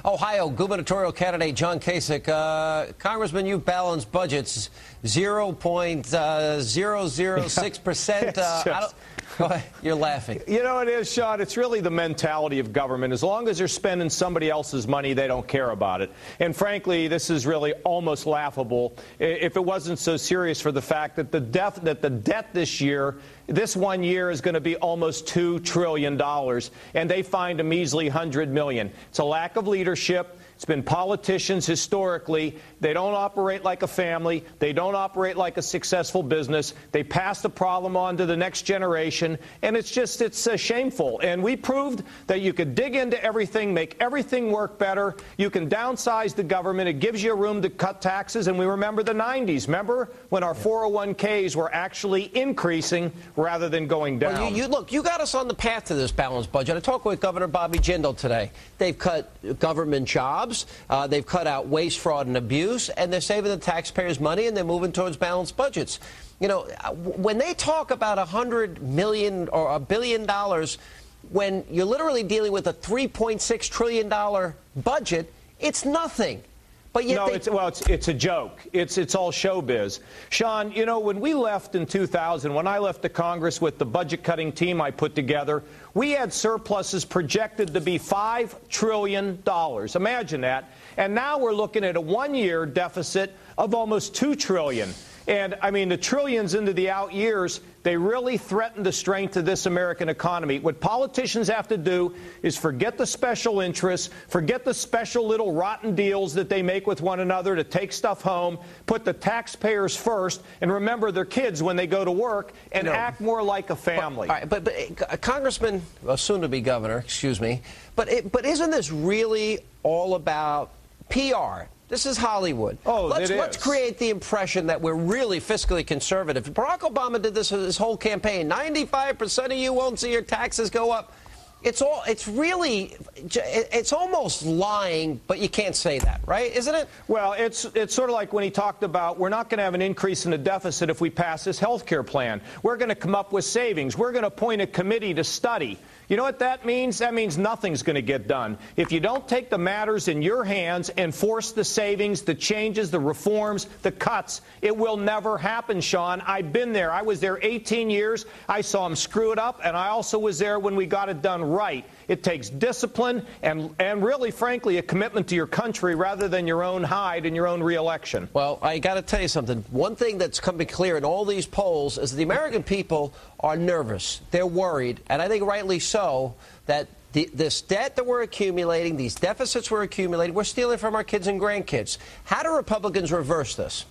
Ohio gubernatorial candidate John Kasich. Congressman, you've balanced budgets 0.006%. Go ahead. You're laughing. You know it is, Sean. It's really the mentality of government. As long as they're spending somebody else's money, they don't care about it. And frankly, this is really almost laughable if it wasn't so serious for the fact that the debt this year, this 1 year, is going to be almost $2 trillion, and they find a measly $100 million. It's a lack of leadership. It's been politicians historically. They don't operate like a family. They don't operate like a successful business. They pass the problem on to the next generation, and it's shameful. And we proved that you could dig into everything, make everything work better. You can downsize the government. It gives you room to cut taxes. And we remember the 90s. Remember when our 401ks were actually increasing rather than going down? Well, look, you got us on the path to this balanced budget. I talked with Governor Bobby Jindal today. They've cut government jobs. They've cut out waste, fraud, and abuse, and they're saving the taxpayers money, and they're moving towards balanced budgets. You know, when they talk about $100 million or $1 billion, when you're literally dealing with a $3.6 trillion budget, it's nothing. But yet it's a joke. It's all showbiz. Sean, you know, when we left in 2000, when I left the Congress with the budget-cutting team I put together, we had surpluses projected to be $5 trillion. Imagine that. And now we're looking at a one-year deficit of almost $2 trillion. And, I mean, the trillions into the out years, they really threaten the strength of this American economy. What politicians have to do is forget the special interests, forget the special little rotten deals that they make with one another to take stuff home, put the taxpayers first, and remember their kids when they go to work, and act more like a family. But Congressman, well, soon-to-be governor, excuse me, but isn't this really all about PR? This is Hollywood. Let's create the impression that we're really fiscally conservative. Barack Obama did this his whole campaign. 95% of you won't see your taxes go up. It's almost lying, but you can't say that, right? Isn't it? Well, it's sort of like when he talked about we're not going to have an increase in the deficit if we pass this health care plan. We're going to come up with savings. We're going to appoint a committee to study. You know what that means? That means nothing's going to get done. If you don't take the matters in your hands and force the savings, the changes, the reforms, the cuts, it will never happen, Sean. I've been there. I was there 18 years. I saw them screw it up, and I also was there when we got it done right. It takes discipline and really, frankly, a commitment to your country rather than your own hide and your own reelection. Well, I got to tell you something. One thing that's coming clear in all these polls is that the American people are nervous. They're worried, and I think rightly so, that this debt that we're accumulating, these deficits we're accumulating, we're stealing from our kids and grandkids. How do Republicans reverse this?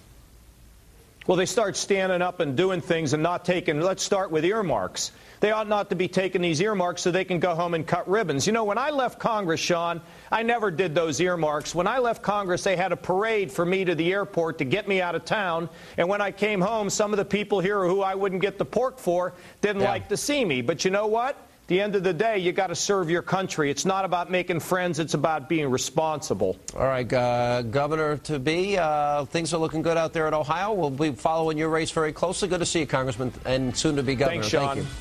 Well, they start standing up and doing things and not taking, let's start with earmarks. They ought not to be taking these earmarks so they can go home and cut ribbons. You know, when I left Congress, Sean, I never did those earmarks. When I left Congress, they had a parade for me to the airport to get me out of town. And when I came home, some of the people here who I wouldn't get the pork for didn't like to see me. But you know what? At the end of the day, you got to serve your country. It's not about making friends. It's about being responsible. All right, Governor-to-be, things are looking good out there in Ohio. We'll be following your race very closely. Good to see you, Congressman, and soon-to-be Governor. Thanks, Sean. Thank you.